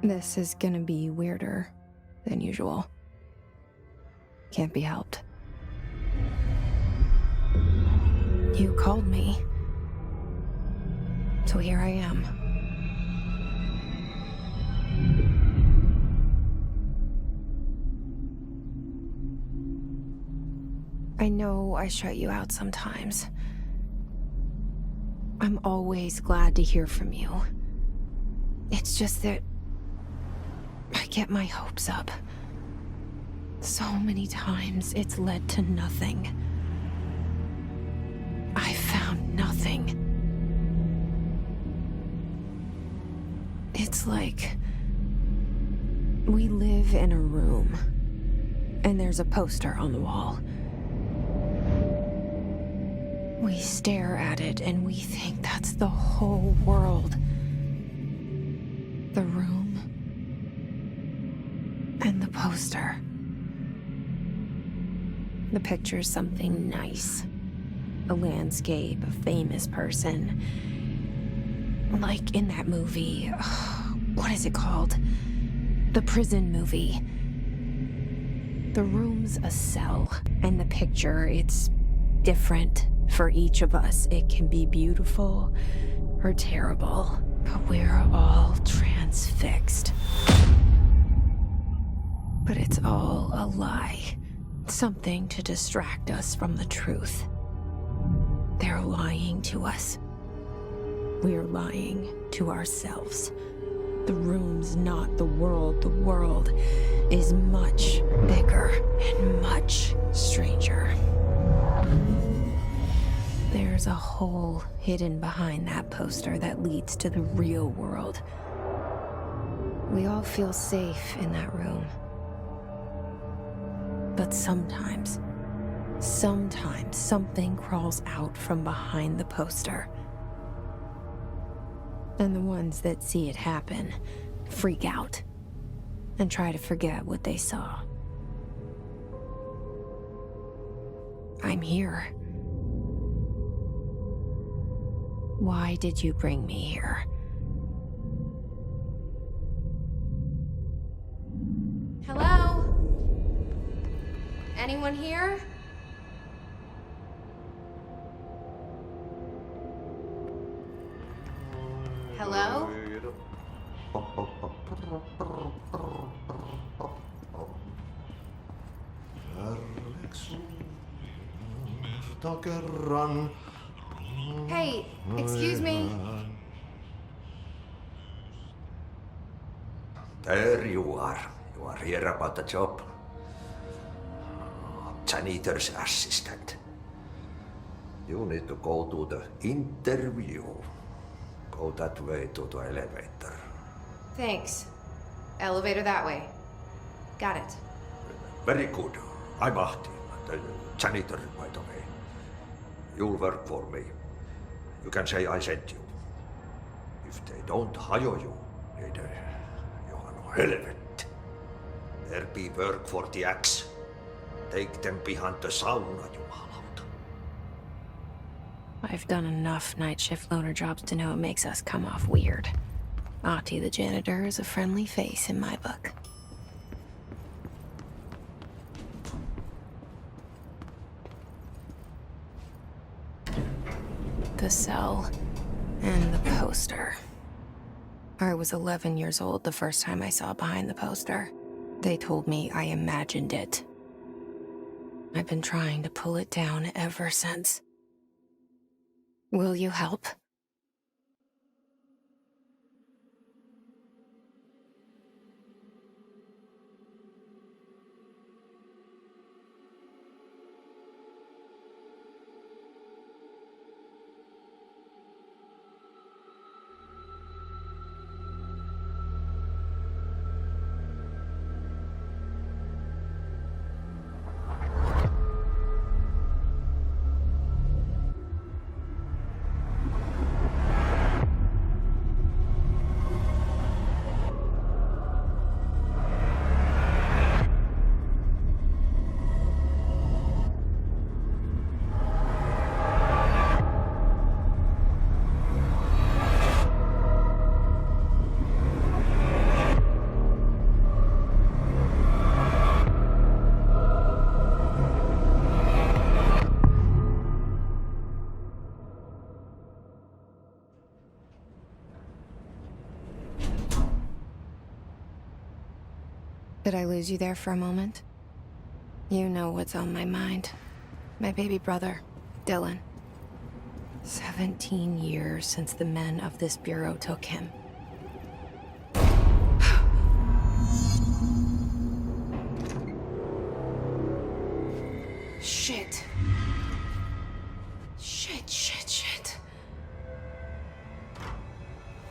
This is gonna be weirder than usual. Can't be helped. You called me. So here I am. I know I shut you out sometimes. I'm always glad to hear from you. It's just that I get my hopes up. So many times it's led to nothing. I found nothing. It's like we live in a room, and there's a poster on the wall. We stare at it and we think that's the whole world. The room and the poster. The picture's something nice. A landscape, a famous person. Like in that movie, what is it called? The prison movie. The room's a cell, and the picture, it's different for each of us. It can be beautiful or terrible, but we're all transfixed. But it's all a lie. Something to distract us from the truth. They're lying to us. We're lying to ourselves. The room's not the world. The world is much bigger and much stranger. There's a hole hidden behind that poster that leads to the real world. We all feel safe in that room. But sometimes something crawls out from behind the poster. And the ones that see it happen freak out and try to forget what they saw. I'm here. Why did you bring me here? Hello? Anyone here? Hello? Hey, excuse me. There you are. You are here about the job. Janitor's assistant. You need to go to the interview. Go that way to the elevator. Thanks. Elevator that way. Got it. Very good. I'm Ahti, the janitor, by the way. You'll work for me. You can say I sent you. If they don't hire you, then you are no helvet. There be work for the axe. Take them behind the sauna, jumalauta. I've done enough night shift loner jobs to know it makes us come off weird. Ahti the janitor is a friendly face in my book. The cell and the poster. I was 11 years old the first time I saw behind the poster. They told me I imagined it. I've been trying to pull it down ever since. Will you help? Did I lose you there for a moment? You know what's on my mind. My baby brother, Dylan. 17 years since the men of this bureau took him. Shit. Shit.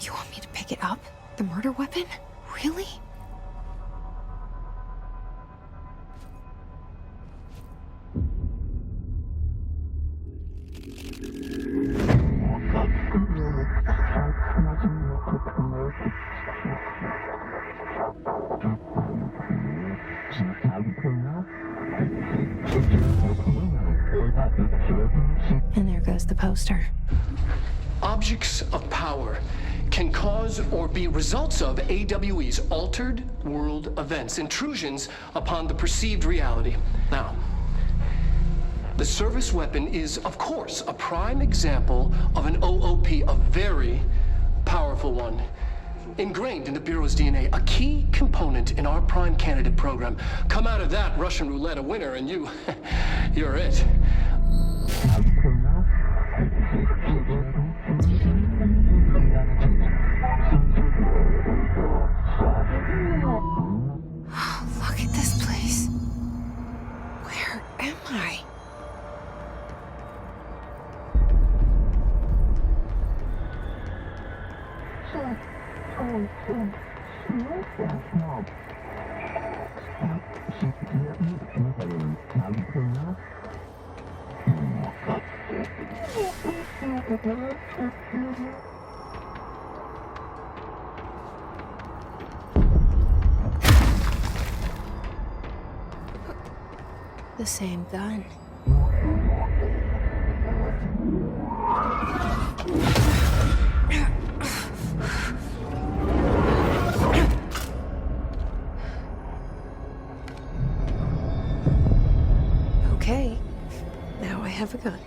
You want me to pick it up? The murder weapon? Really? And there goes the poster. Objects of power can cause or be results of AWE's altered world events, intrusions upon the perceived reality. Now, the service weapon is, of course, a prime example of an OOP, a very powerful one. Ingrained in the Bureau's DNA, a key component in our prime candidate program. Come out of that Russian roulette a winner and you're it. Look at this place. Where am I? The same gun. Okay, now I have a gun.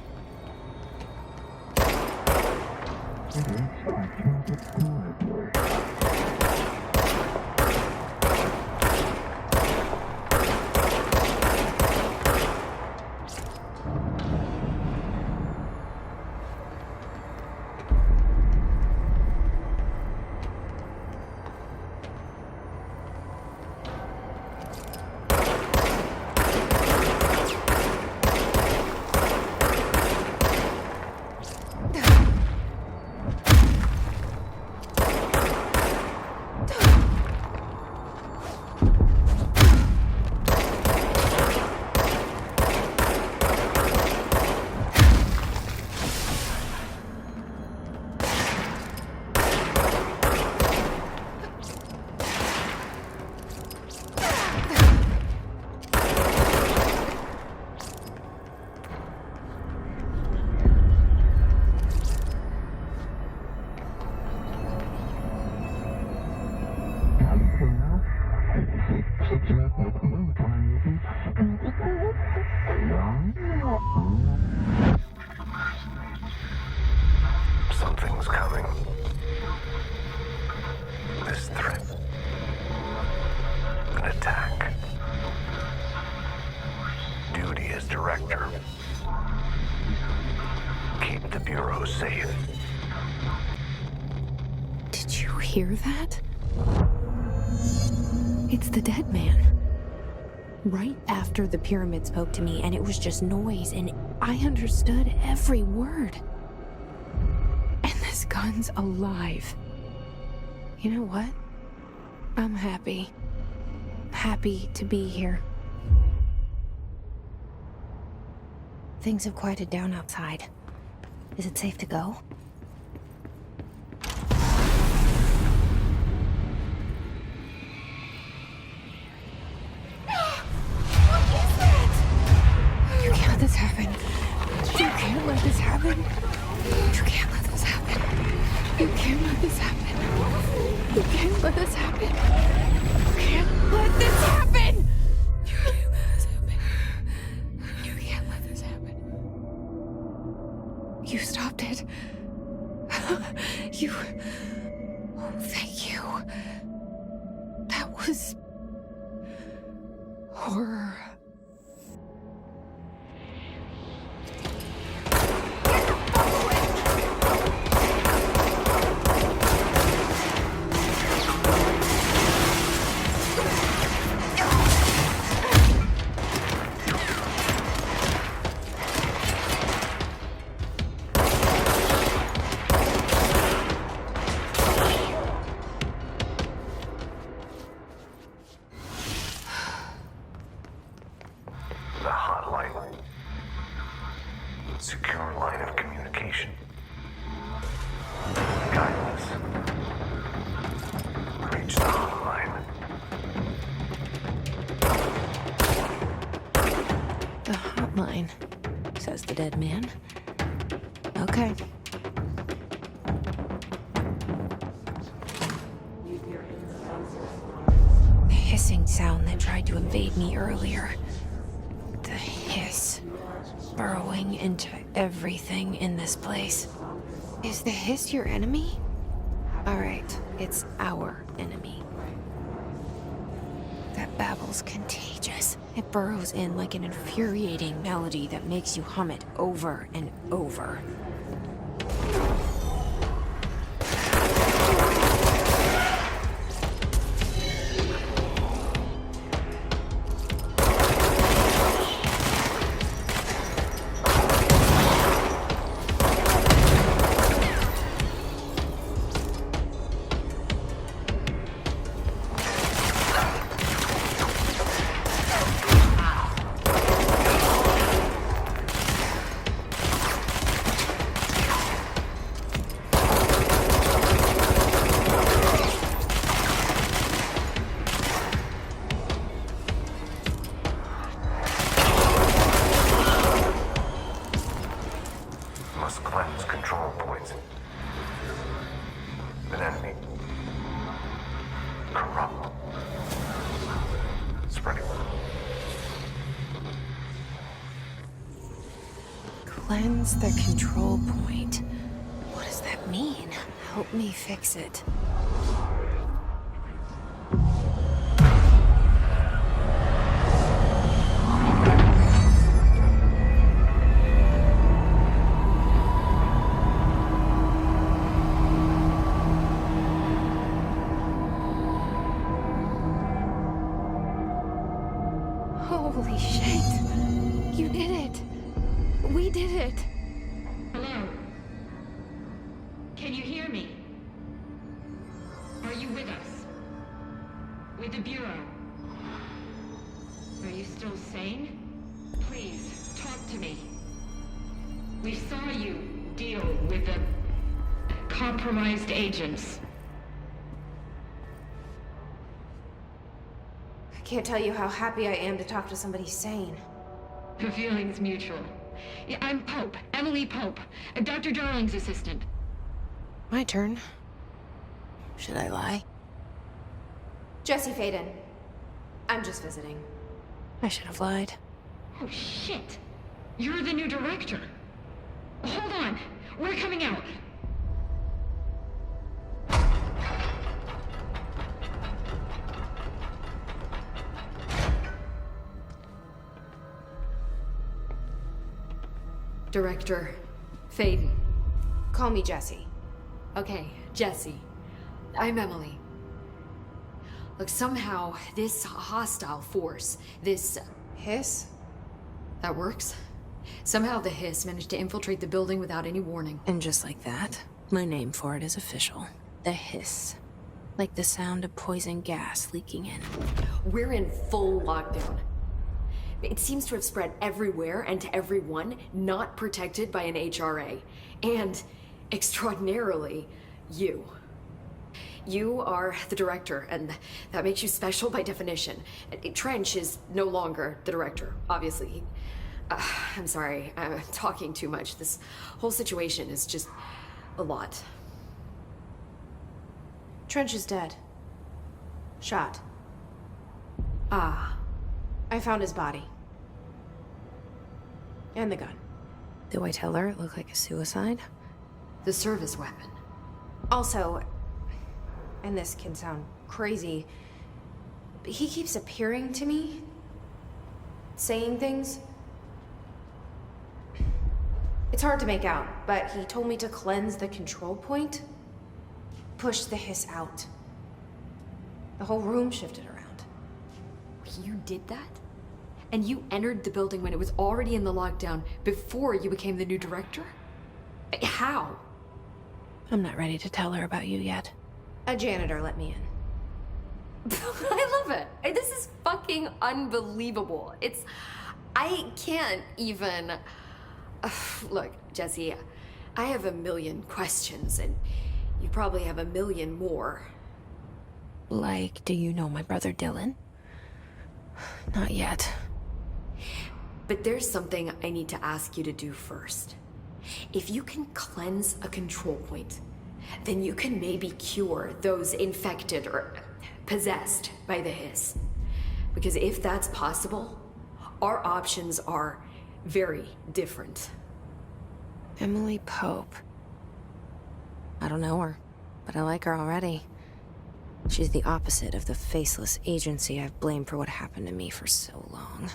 Something's coming. This threat. An attack. Duty as director. Keep the Bureau safe. Did you hear that? It's the dead man. Right after the pyramid spoke to me, and it was just noise, and I understood every word. And this gun's alive. You know what? I'm happy. Happy to be here. Things have quieted down outside. Is it safe to go? You can't let this happen. You can't let this happen. You can't let this happen. You can't let this happen. You can't let this happen. You can't let this happen. You can't let this happen. You can't let this happen. You stopped it. You... Oh, thank you. That was... horror. The hotline. Secure line of communication. Guidance. Reach the hotline. The hotline, says the dead man. Okay. The hissing sound that tried to invade me earlier. The hiss, burrowing into everything in this place. Is the hiss your enemy? All right, it's our enemy. That babble's contagious. It burrows in like an infuriating melody that makes you hum it over and over. Must cleanse control points. An enemy. Corrupt. Spreading. Cleanse the control point. What does that mean? Help me fix it. Holy shit. You did it. We did it. Hello? Can you hear me? Are you with us? With the Bureau? Are you still sane? Please, talk to me. We saw you deal with the compromised agents. I can't tell you how happy I am to talk to somebody sane. The feeling's mutual. Yeah, I'm Pope, Emily Pope, Dr. Darling's assistant. My turn. Should I lie? Jesse Faden. I'm just visiting. I should have lied. Oh, shit. You're the new director. Hold on. We're coming out. Director Faden. Call me Jesse. Okay, Jesse. I'm Emily. Look, somehow this hostile force, this Hiss? that works. Somehow the hiss managed to infiltrate the building without any warning. And just like that, my name for it is official. The hiss. Like the sound of poison gas leaking in. We're in full lockdown. It seems to have spread everywhere and to everyone not protected by an HRA. And, extraordinarily, you. You are the director, and that makes you special by definition. Trench is no longer the director, obviously. I'm sorry, I'm talking too much. This whole situation is just a lot. Trench is dead. Shot. Ah, I found his body. And the gun. Do I tell her it looked like a suicide? the service weapon. Also, and this can sound crazy, but he keeps appearing to me saying things. It's hard to make out, but he told me to cleanse the control point, push the hiss out. The whole room shifted around. You did that? And you entered the building when it was already in the lockdown before you became the new director? How? I'm not ready to tell her about you yet. A janitor let me in. I love it. This is fucking unbelievable. I can't even... Look, Jesse, I have a million questions, and you probably have a million more. Like, do you know my brother Dylan? Not yet. But there's something I need to ask you to do first. If you can cleanse a control point, then you can maybe cure those infected or possessed by the hiss. Because if that's possible, our options are very different. Emily Pope. I don't know her, but I like her already. She's the opposite of the faceless agency I've blamed for what happened to me for so long.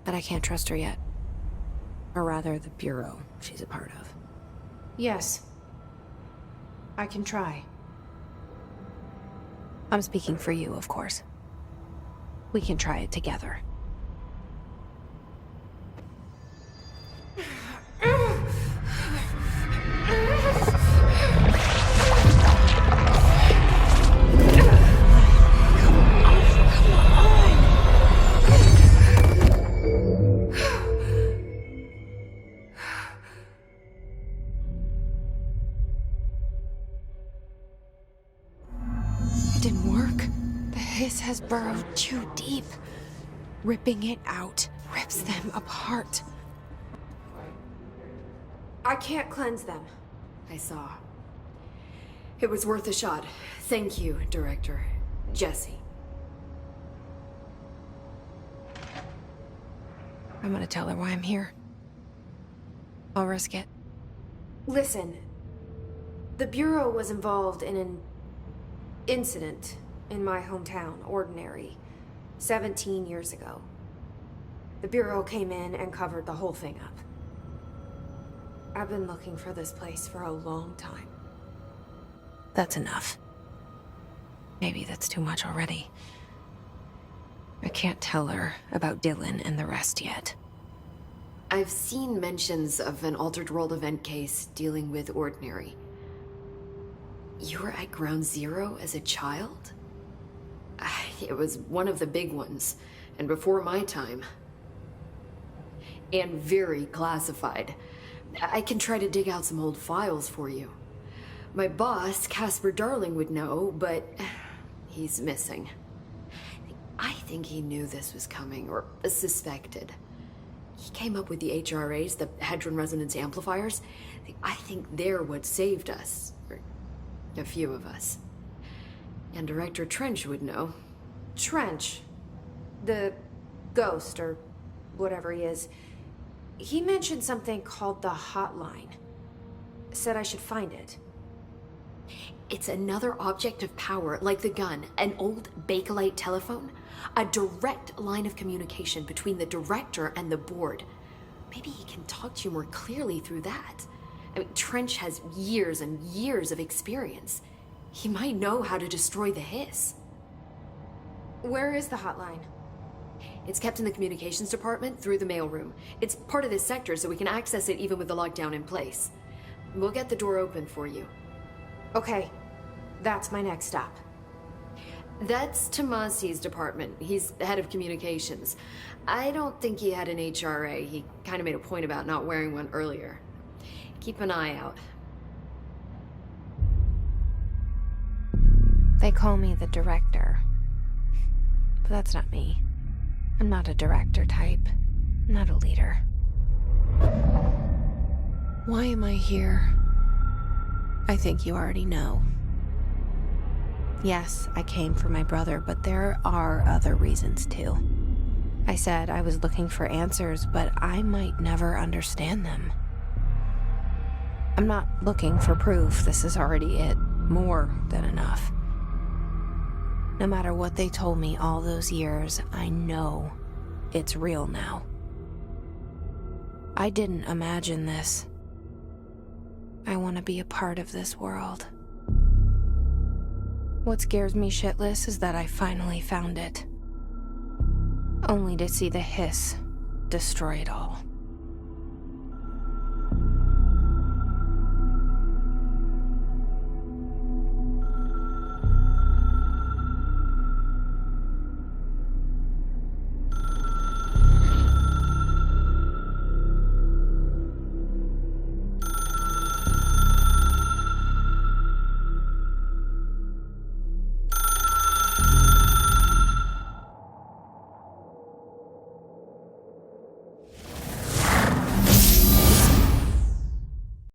But I can't trust her yet. Or rather, the Bureau she's a part of. Yes. I can try. I'm speaking for you, of course. We can try it together. It didn't work. The hiss has burrowed too deep. Ripping it out rips them apart. I can't cleanse them. I saw. It was worth a shot. Thank you, Director. Jesse. I'm gonna tell her why I'm here. I'll risk it. Listen. The Bureau was involved in an incident in my hometown, Ordinary, 17 years ago. The Bureau came in and covered the whole thing up. I've been looking for this place for a long time. That's enough. Maybe that's too much already. I can't tell her about Dylan and the rest yet. I've seen mentions of an Altered World event case dealing with Ordinary. You were at Ground Zero as a child? It was one of the big ones, and before my time. And very classified. I can try to dig out some old files for you. My boss, Casper Darling, would know, but he's missing. I think he knew this was coming, or suspected. He came up with the HRAs, the Hadron Resonance Amplifiers. I think they're what saved us. Or a few of us. And Director Trench would know. Trench? The ghost, or whatever he is. He mentioned something called the Hotline. Said I should find it. It's another object of power, like the gun, an old Bakelite telephone. A direct line of communication between the director and the board. Maybe he can talk to you more clearly through that. I mean, Trench has years and years of experience. He might know how to destroy the hiss. Where is the hotline? It's kept in the communications department through the mailroom. It's part of this sector, so we can access it even with the lockdown in place. We'll get the door open for you. Okay, that's my next stop. That's Tomasi's department. He's the head of communications. I don't think he had an HRA. He kind of made a point about not wearing one earlier. Keep an eye out. They call me the director. But that's not me. I'm not a director type. I'm not a leader. Why am I here? I think you already know. Yes, I came for my brother, but there are other reasons too. I said I was looking for answers, but I might never understand them. I'm not looking for proof. This is already it. More than enough. No matter what they told me all those years, I know It's real now. I didn't imagine this. I want to be a part of this world. What scares me shitless is that I finally found it. Only to see the hiss destroy it all.